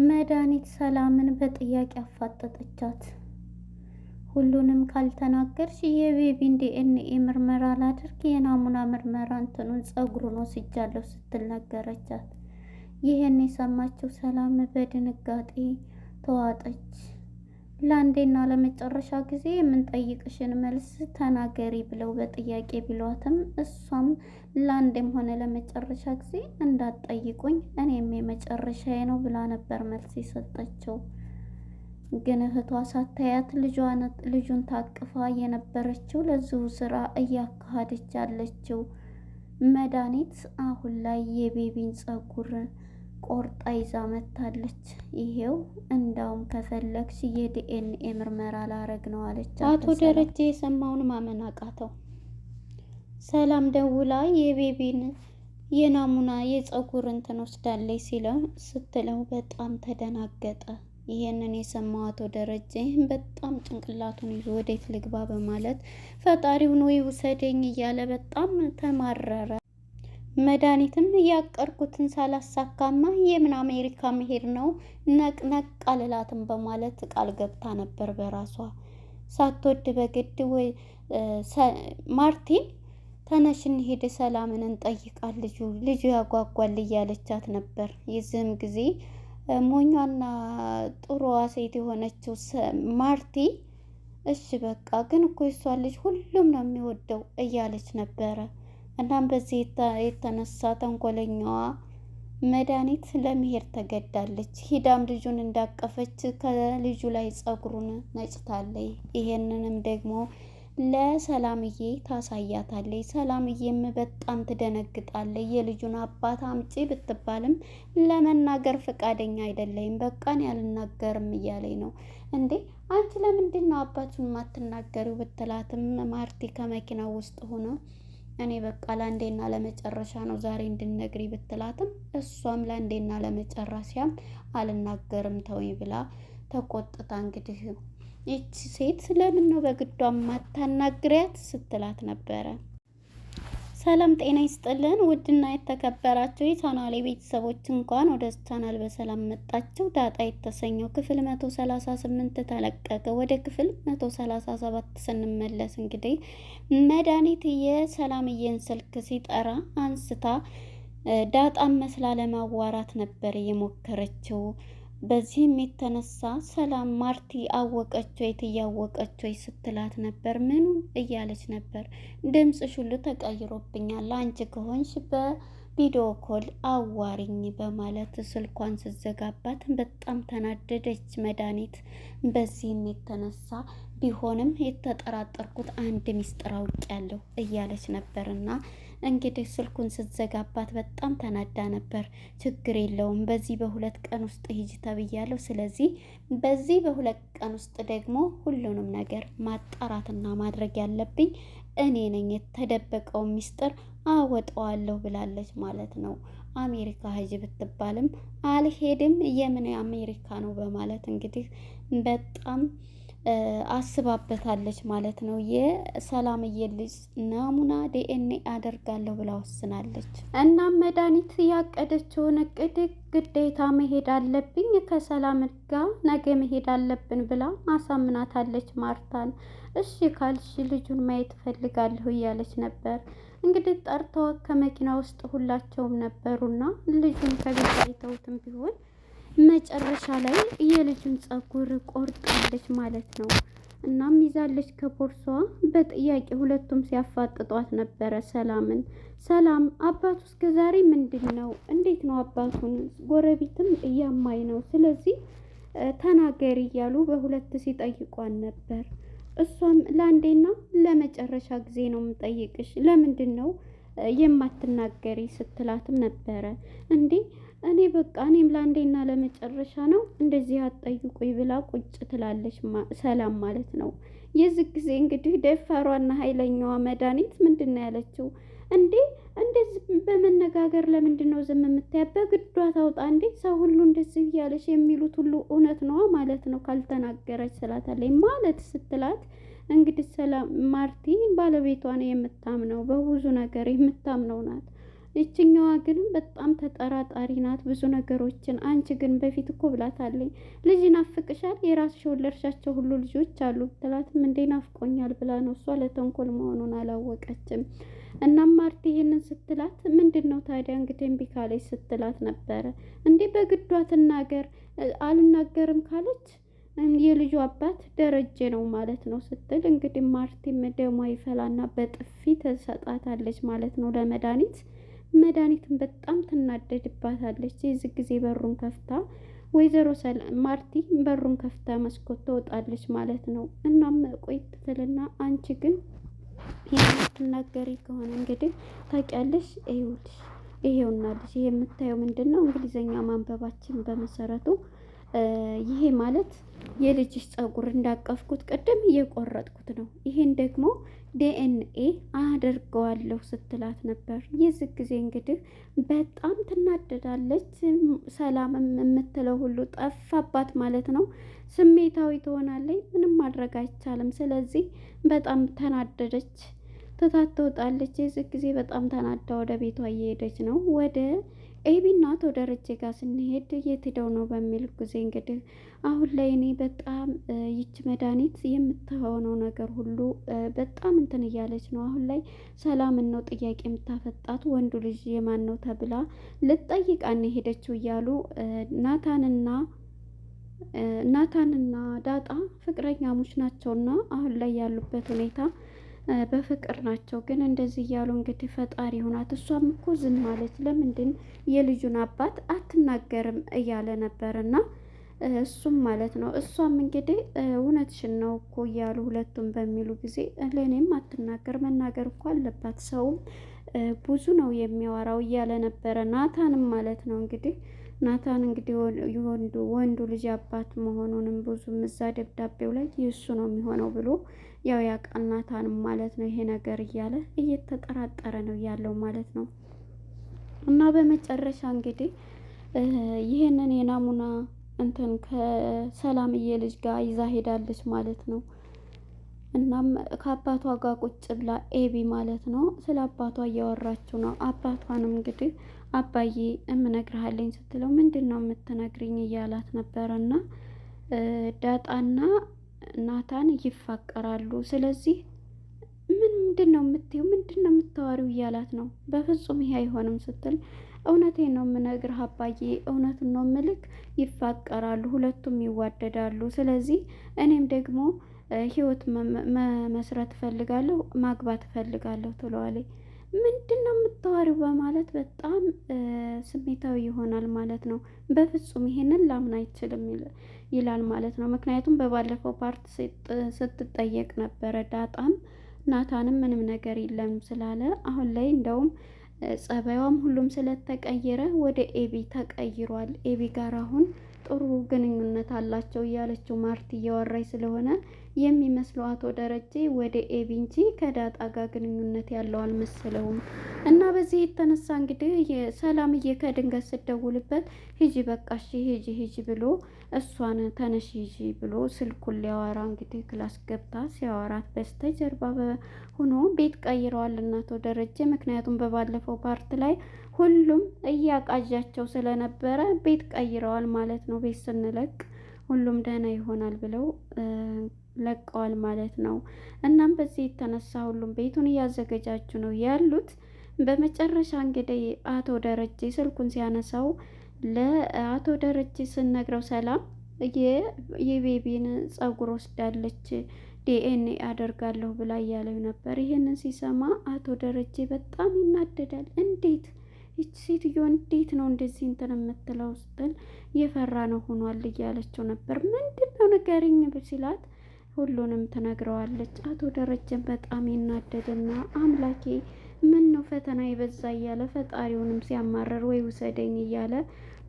መድኃኒት ሰላምን በጥያቄ አፋጠጠቻት። ሁሉንም ካልተናገርሽ የቤቢን ዲኤንኤ ምርመራ ላድርግ፣ የናሙና ምርመራ እንትኑን ጸጉሩን ወስጃለሁ ስትል ነገረቻት። ይህን የሰማችው ሰላም በድንጋጤ ተዋጠች። ለአንዴና ለመጨረሻ ጊዜ የምንጠይቅሽን መልስ ተናገሪ ብለው በጥያቄ ቢሏትም እሷም ለአንዴም ሆነ ለመጨረሻ ጊዜ እንዳትጠይቁኝ እኔም የመጨረሻዬ ነው ብላ ነበር መልስ የሰጠችው። ግን እህቷ ሳታያት ልጁን ታቅፋ የነበረችው ለዚሁ ስራ እያካሄደች ያለችው መድኃኒት አሁን ላይ የቤቢን ጸጉር ቆርጣ ይዛ መታለች። ይሄው እንዳውም ከፈለግሽ የዲኤንኤ ምርመራ ላረግ ነው አለች። አቶ ደረጀ የሰማውን ማመን አቃተው። ሰላም ደውላ የቤቢን የናሙና የጸጉር እንትን ወስዳለች ስትለው በጣም ተደናገጠ። ይሄንን የሰማው አቶ ደረጀ በጣም ጭንቅላቱን ይዞ ወዴት ልግባ በማለት ፈጣሪውን ወይ ውሰደኝ እያለ በጣም ተማረረ። መድኃኒትም ያቀርኩትን ሳላሳካማ የምን አሜሪካ መሄድ ነው ነቅነቅ አልላትም በማለት ቃል ገብታ ነበር በራሷ ሳትወድ በግድ። ወይ ማርቲን ተነሽ እንሂድ፣ ሰላምን እንጠይቃት፣ ልጁ ያጓጓል እያለቻት ነበር። የዚህም ጊዜ ሞኛና ጥሩዋ ሴት የሆነችው ማርቲ እሺ በቃ ግን እኮ የሷ ልጅ ሁሉም ነው የሚወደው እያለች ነበረ። እናም በዚህ የተነሳ ተንኮለኛዋ መድኃኒት ለመሄድ ተገዳለች። ሂዳም ልጁን እንዳቀፈች ከልጁ ላይ ጸጉሩን ነጭታለች። ይሄንንም ደግሞ ለሰላምዬ ታሳያታለች። ሰላምዬም በጣም ትደነግጣለች። የልጁን አባት አምጪ ብትባልም ለመናገር ፈቃደኛ አይደለም። በቃን ያልናገርም እያለኝ ነው። እንዴ አንቺ ለምንድን ነው አባቱን የማትናገሪው ብትላትም ማርቲ ከመኪናው ውስጥ ሆኖ እኔ በቃ ለአንዴና ለመጨረሻ ነው ዛሬ እንድነግሪ ብትላትም እሷም ለአንዴና ለመጨረሻም አልናገርም ተወኝ ብላ ተቆጥታ እንግዲህ ይቺ ሴት ለምን ነው በግዷ ማታናግሪያት ስትላት ነበረ። ሰላም ጤና ይስጥልን ውድና የተከበራችሁ የቻናሌ ቤተሰቦች እንኳን ወደ ቻናል በሰላም መጣችሁ። ዳጣ የተሰኘው ክፍል 138 ተለቀቀ። ወደ ክፍል 137 ስንመለስ እንግዲህ መድኃኒት የሰላምዬን ስልክ ሲጠራ አንስታ ዳጣን መስላ ለማዋራት ነበር የሞከረችው። በዚህም የተነሳ ሰላም ማርቲ አወቀች ወይ ትያወቀች ወይ ስትላት ነበር። ምኑን እያለች ነበር። ድምፅሽ ሁሉ ተቀይሮብኛል፣ አንቺ ከሆንሽ በቪዲዮ ኮል አዋሪኝ በማለት ስልኳን ስዘጋባት በጣም ተናደደች መድኃኒት። በዚህም የተነሳ ቢሆንም የተጠራጠርኩት አንድ ሚስጥር አውቄያለሁ እያለች ነበርና እንግዲህ ስልኩን ስትዘጋባት በጣም ተናዳ ነበር። ችግር የለውም በዚህ በ2 ቀን ውስጥ ሂጂ ተብያለሁ። ስለዚህ በዚህ በ2 ቀን ውስጥ ደግሞ ሁሉንም ነገር ማጣራትና ማድረግ ያለብኝ እኔ ነኝ። የተደበቀው ሚስጥር አወጣዋለሁ ብላለች ማለት ነው። አሜሪካ ሂጂ ብትባልም አልሄድም፣ የምን አሜሪካ ነው በማለት እንግዲህ በጣም አስባበታለች ማለት ነው። የሰላምዬ ልጅ ናሙና ዲኤንኤ አደርጋለሁ ብላ ወስናለች። እናም መድኃኒት ያቀደችውን እቅድ ግዴታ መሄድ አለብኝ ከሰላም ጋር ነገ መሄድ አለብን ብላ አሳምናታለች ማርታን። እሺ ካልሽ ልጁን ማየት እፈልጋለሁ እያለች ነበር። እንግዲህ ጠርተዋት ከመኪና ውስጥ ሁላቸውም ነበሩና ልጁን ከቤት አይተውትም ቢሆን መጨረሻ ላይ የልጁን ጸጉር ቆርጣለች ማለት ነው። እናም ይዛለች ከቦርሳዋ። በጥያቄ ሁለቱም ሲያፋጥጧት ነበረ ሰላምን። ሰላም አባቱ እስከ ዛሬ ምንድን ነው? እንዴት ነው አባቱን? ጎረቤትም እያማኝ ነው፣ ስለዚህ ተናገሪ እያሉ በሁለት ሲጠይቋን ነበር። እሷም ለአንዴና ለመጨረሻ ጊዜ ነው የምጠይቅሽ፣ ለምንድን ነው የማትናገሪ ስትላትም ነበረ። እንዴ እኔ በቃ እኔም ለአንዴና ለመጨረሻ ነው እንደዚህ አትጠይቁኝ ብላ ቁጭ ትላለች ሰላም ማለት ነው። የዚህ ጊዜ እንግዲህ ደፋሯና ኃይለኛዋ መድኃኒት ምንድን ነው ያለችው? እንዴ እንደዚህ በመነጋገር ለምንድን ነው ዝም የምታያ? በግዷ ታውጣ እንዴ ሰው ሁሉ እንደዚህ እያለች የሚሉት ሁሉ እውነት ነዋ ማለት ነው ካልተናገረች ስላታለች ማለት ስትላት እንግዲህ ሰላም ማርቲ ባለቤቷን የምታምነው በብዙ ነገር የምታምነው ናት። ይችኛዋ ግን በጣም ተጠራጣሪ ናት ብዙ ነገሮችን። አንቺ ግን በፊት እኮ ብላታለኝ ልጅ ናፍቅሻል፣ የራስሽ የወለድሻቸው ሁሉ ልጆች አሉ ትላትም እንዴ ናፍቆኛል ብላ ነው። እሷ ለተንኮል መሆኑን አላወቀችም። እናም ማርቲ ይሄንን ስትላት ምንድን ነው ታዲያ እንግዲህ እምቢ ካለች ስትላት ነበረ። እንዴ በግዷ ትናገር፣ አልናገርም ካለች የልጁ አባት ደረጀ ነው ማለት ነው ስትል እንግዲህ ማርቲም ደሟ ይፈላና በጥፊ ተሰጣታለች ማለት ነው ለመድኃኒት። መድኃኒትን በጣም ትናደድባታለች። የዚህ ጊዜ በሩን ከፍታ ወይዘሮ ማርቲ በሩን ከፍታ መስኮት ትወጣለች ማለት ነው። እናም ቆይት ትልና አንቺ ግን የምትናገሪ ከሆነ እንግዲህ ታውቂያለሽ፣ ይኸውልሽ ይሄውናልሽ ይሄ የምታየው ምንድን ነው? እንግሊዘኛ ማንበባችን በመሰረቱ ይሄ ማለት የልጅሽ ፀጉር እንዳቀፍኩት ቅድም እየቆረጥኩት ነው። ይሄን ደግሞ ዲኤንኤ አደርገዋለሁ ስትላት ነበር። የዚህ ጊዜ እንግዲህ በጣም ትናደዳለች። ሰላምም የምትለው ሁሉ ጠፋባት ማለት ነው። ስሜታዊ ትሆናለች። ምንም ማድረግ አይቻልም። ስለዚህ በጣም ተናደደች። ትታት ትወጣለች። የዚህ ጊዜ በጣም ተናዳ ወደ ቤቷ እየሄደች ነው። ወደ ኤቢና አቶ ደረጀ ጋር ስንሄድ የት ሄደው ነው በሚል ጊዜ እንግዲህ አሁን ላይ እኔ በጣም ይች መድኃኒት የምትሆነው ነገር ሁሉ በጣም እንትን እያለች ነው። አሁን ላይ ሰላምን ነው ጥያቄ የምታፈጣት ወንዱ ልጅ የማን ነው ተብላ ልትጠይቃን የሄደችው እያሉ ናታንና ዳጣ ፍቅረኛሞች ናቸውና አሁን ላይ ያሉበት ሁኔታ በፍቅር ናቸው። ግን እንደዚህ እያሉ እንግዲህ ፈጣሪ ሆናት። እሷም እኮ ዝም አለች። ለምንድን የልጁን አባት አትናገርም እያለ ነበርና እሱም ማለት ነው። እሷም እንግዲህ እውነትሽን ነው እኮ እያሉ ሁለቱም በሚሉ ጊዜ ለእኔም አትናገር፣ መናገር እኮ አለባት፣ ሰውም ብዙ ነው የሚያወራው እያለ ነበረ። ናታንም ማለት ነው እንግዲህ ናታን እንግዲህ ወንዱ ልጅ አባት መሆኑንም ብዙም እዛ ደብዳቤው ላይ የእሱ ነው የሚሆነው ብሎ ያው ያውቃል ናታንም ማለት ነው። ይሄ ነገር እያለ እየተጠራጠረ ነው ያለው ማለት ነው። እና በመጨረሻ እንግዲህ ይሄንን የናሙና እንትን ከሰላምዬ ልጅ ጋር ይዛ ሄዳለች ማለት ነው። እናም ከአባቷ ጋር ቁጭ ብላ ኤቢ ማለት ነው ስለ አባቷ እያወራችው ነው። አባቷንም እንግዲህ አባዬ እምነግርሃለኝ ስትለው ምንድን ነው የምትነግርኝ እያላት ነበረና ዳጣና ናታን ይፋቀራሉ። ስለዚህ ምንድን ነው የምትይው? ምንድን ነው የምታወሪው? እያላት ነው። በፍጹም ይሄ አይሆንም ስትል እውነቴን ነው የምነግርህ አባዬ፣ እውነቱን ነው ምልክ፣ ይፋቀራሉ፣ ሁለቱም ይዋደዳሉ። ስለዚህ እኔም ደግሞ ህይወት መመስረት እፈልጋለሁ፣ ማግባት እፈልጋለሁ ትለዋለች። ምንድን ነው የምታወሪው? በማለት በጣም ስሜታዊ ይሆናል ማለት ነው። በፍጹም ይሄንን ላምን አይችልም ይላል ማለት ነው። ምክንያቱም በባለፈው ፓርት ስትጠየቅ ነበረ ዳጣም ናታንም ምንም ነገር የለም ስላለ አሁን ላይ እንደውም ጸባይዋም ሁሉም ስለተቀየረ ወደ ኤቢ ተቀይሯል። ኤቢ ጋር አሁን ጥሩ ግንኙነት አላቸው እያለችው ማርቲ እያወራች ስለሆነ የሚመስለው አቶ ደረጀ ወደ ኤቢ እንጂ ከዳጣ ጋር ግንኙነት ያለው አልመሰለውም። እና በዚህ የተነሳ እንግዲህ ሰላምዬ ከድንገት ስደውልበት ሂጂ በቃ እሺ ሂጂ ብሎ እሷን ተነሽ ሂጂ ብሎ ስልኩን ሊያወራ እንግዲህ ክላስ ገብታ ሲያወራት በስተጀርባ ሆኖ ቤት ቀይረዋል እና አቶ ደረጀ። ምክንያቱም በባለፈው ፓርት ላይ ሁሉም እያቃዣቸው ስለነበረ ቤት ቀይረዋል ማለት ነው። ቤት ስንለቅ ሁሉም ደህና ይሆናል ብለው ለቀዋል ማለት ነው። እናም በዚህ የተነሳ ሁሉም ቤቱን እያዘገጃጁ ነው ያሉት። በመጨረሻ እንግዲህ አቶ ደረጀ ስልኩን ሲያነሳው ለአቶ ደረጀ ስነግረው ሰላም የቤቢን ፀጉር ወስዳለች ዲኤንኤ አደርጋለሁ ብላ እያለው ነበር። ይሄንን ሲሰማ አቶ ደረጀ በጣም ይናደዳል። እንዴት ይች ሴትዮ እንዴት ነው እንደዚህ እንትን የምትለው ስትል የፈራ ነው ሆኗል እያለችው ነበር። ምንድን ነው ንገሪኝ ሲላት ሁሉንም ትነግረዋለች። አቶ ደረጀን በጣም ይናደድና አምላኬ ምን ነው ፈተና ይበዛ እያለ ፈጣሪውንም ሲያማረር ወይ ውሰደኝ እያለ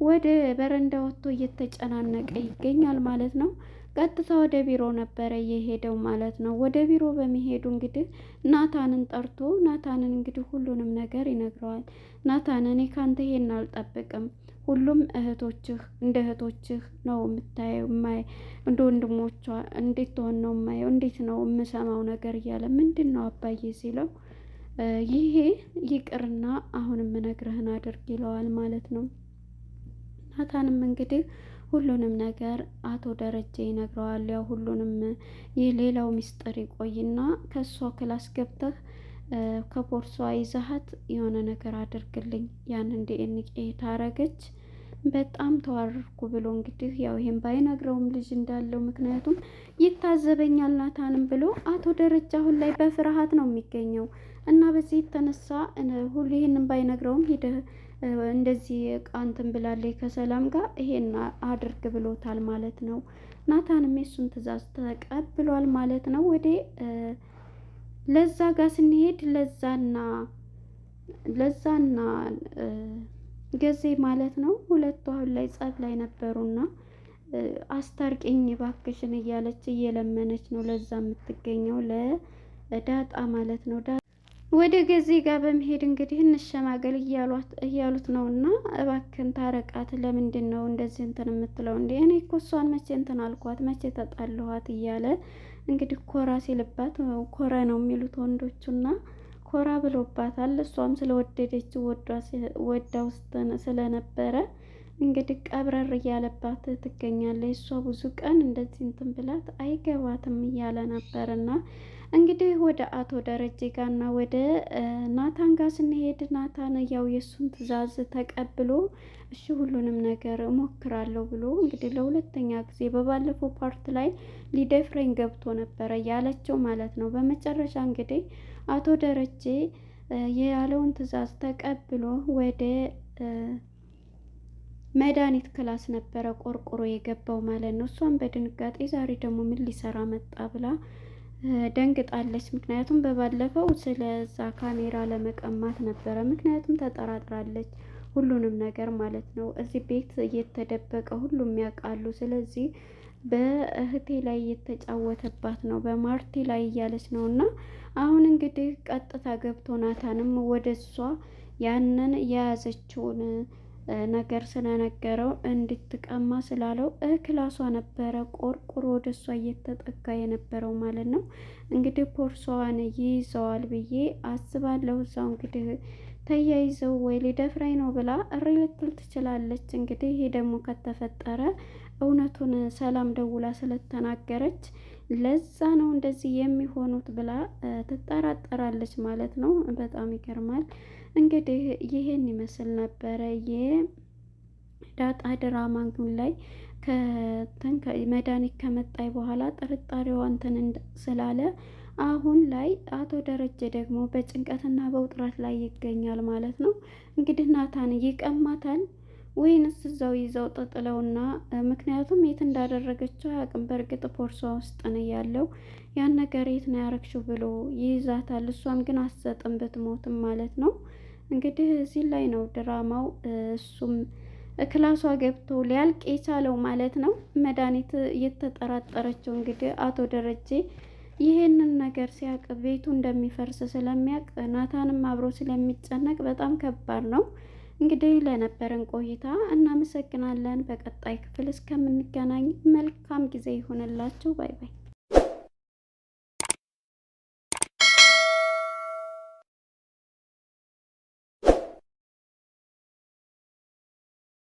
ወደ በረንዳ ወጥቶ እየተጨናነቀ ይገኛል ማለት ነው። ቀጥታ ወደ ቢሮ ነበረ የሄደው ማለት ነው። ወደ ቢሮ በመሄዱ እንግዲህ ናታንን ጠርቶ ናታንን እንግዲህ ሁሉንም ነገር ይነግረዋል። ናታን እኔ ካንተ ይሄን አልጠብቅም፣ ሁሉም እንደ እህቶችህ ነው የምታየው፣ እንደ ወንድሞቿ እንዴት ትሆን ነው የማየው፣ እንዴት ነው የምሰማው ነገር እያለ ምንድን ነው አባዬ ሲለው ይሄ ይቅርና አሁንም እነግርህን አድርግ ይለዋል ማለት ነው። ናታንም እንግዲህ ሁሉንም ነገር አቶ ደረጀ ይነግረዋል። ያው ሁሉንም የሌላው ሚስጥር ይቆይና ከእሷ ክላስ ገብተህ ከቦርሷ ይዛሃት የሆነ ነገር አድርግልኝ፣ ያንን ዲኤንኤ ታረገች በጣም ተዋረድኩ ብሎ እንግዲህ ያው ይሄን ባይነግረውም ልጅ እንዳለው ምክንያቱም ይታዘበኛል ናታንም ብሎ አቶ ደረጃ አሁን ላይ በፍርሃት ነው የሚገኘው እና በዚህ የተነሳ ሁሉ ይሄንን ባይነግረውም ሄደ እንደዚህ ቃንትን ብላለች ከሰላም ጋር ይሄን አድርግ ብሎታል ማለት ነው። ናታንም የሱን ትዕዛዝ ተቀብሏል ማለት ነው። ወደ ለዛ ጋር ስንሄድ ለዛና ገዜ ማለት ነው ሁለቱ አሁን ላይ ጸብ ላይ ነበሩና አስታርቂኝ ባክሽን እያለች እየለመነች ነው ለዛ የምትገኘው ለዳጣ ማለት ነው። ወደ ገዜ ጋር በመሄድ እንግዲህ እንሸማገል እያሉት ነው እና እባክን ታረቃት፣ ለምንድን ነው እንደዚህ እንትን የምትለው እንዴ? እኔ እኮ እሷን መቼ እንትን አልኳት፣ መቼ ተጣልኋት እያለ እንግዲህ ኮራ ሲልባት ኮራ ነው የሚሉት ወንዶቹና ኮራ ብሎባታል። እሷም ስለወደደች ወዳ ውስጥ ስለነበረ እንግዲህ ቀብረር እያለባት ትገኛለች። እሷ ብዙ ቀን እንደዚህ እንትን ብላት አይገባትም እያለ ነበርና እንግዲህ ወደ አቶ ደረጀ ጋርና ወደ ናታን ጋር ስንሄድ ናታን ያው የእሱን ትዕዛዝ ተቀብሎ እሺ ሁሉንም ነገር እሞክራለሁ ብሎ እንግዲህ ለሁለተኛ ጊዜ በባለፈው ፓርት ላይ ሊደፍረኝ ገብቶ ነበረ ያለችው ማለት ነው። በመጨረሻ እንግዲህ አቶ ደረጀ ያለውን ትዕዛዝ ተቀብሎ ወደ መድኃኒት ክላስ ነበረ ቆርቆሮ የገባው ማለት ነው። እሷም በድንጋጤ ዛሬ ደግሞ ምን ሊሰራ መጣ ብላ ደንግጣለች። ምክንያቱም በባለፈው ስለዛ ካሜራ ለመቀማት ነበረ። ምክንያቱም ተጠራጥራለች ሁሉንም ነገር ማለት ነው። እዚህ ቤት እየተደበቀ ሁሉም ያውቃሉ። ስለዚህ በእህቴ ላይ እየተጫወተባት ነው፣ በማርቲ ላይ እያለች ነው። እና አሁን እንግዲህ ቀጥታ ገብቶ ናታንም ወደ እሷ ያንን የያዘችውን ነገር ስለነገረው እንድትቀማ ስላለው ክላሷ ነበረ ቆርቁሮ ወደ እሷ እየተጠጋ የነበረው ማለት ነው። እንግዲህ ፖርሷን ይይዘዋል ብዬ አስባለሁ። እዛው እንግዲህ ተያይዘው ወይ ሊደፍራኝ ነው ብላ እሪ ልትል ትችላለች። እንግዲህ ይሄ ደግሞ ከተፈጠረ እውነቱን ሰላም ደውላ ስለተናገረች ለዛ ነው እንደዚህ የሚሆኑት ብላ ትጠራጠራለች ማለት ነው። በጣም ይገርማል። እንግዲህ ይሄን ይመስል ነበረ የዳጣ ድራማ ላይ መድኃኒት ከመጣይ በኋላ ጥርጣሬዋ እንትን ስላለ አሁን ላይ አቶ ደረጀ ደግሞ በጭንቀትና በውጥረት ላይ ይገኛል ማለት ነው። እንግዲህ ናታን ይቀማታል ወይንስ እዛው ይዘው ጥጥለውና ምክንያቱም የት እንዳደረገችው አያውቅም። በእርግጥ ፖርሷ ውስጥ ነው ያለው። ያን ነገር የት ነው ያረግሽው ብሎ ይይዛታል። እሷም ግን አትሰጥም ብትሞትም ማለት ነው። እንግዲህ እዚህ ላይ ነው ድራማው እሱም ክላሷ ገብቶ ሊያልቅ የቻለው ማለት ነው። መድኃኒት እየተጠራጠረችው እንግዲህ አቶ ደረጀ ይሄንን ነገር ሲያውቅ ቤቱ እንደሚፈርስ ስለሚያውቅ ናታንም አብሮ ስለሚጨነቅ በጣም ከባድ ነው። እንግዲህ ለነበረን ቆይታ እናመሰግናለን። በቀጣይ ክፍል እስከምንገናኝ መልካም ጊዜ ይሆንላችሁ። ባይ ባይ።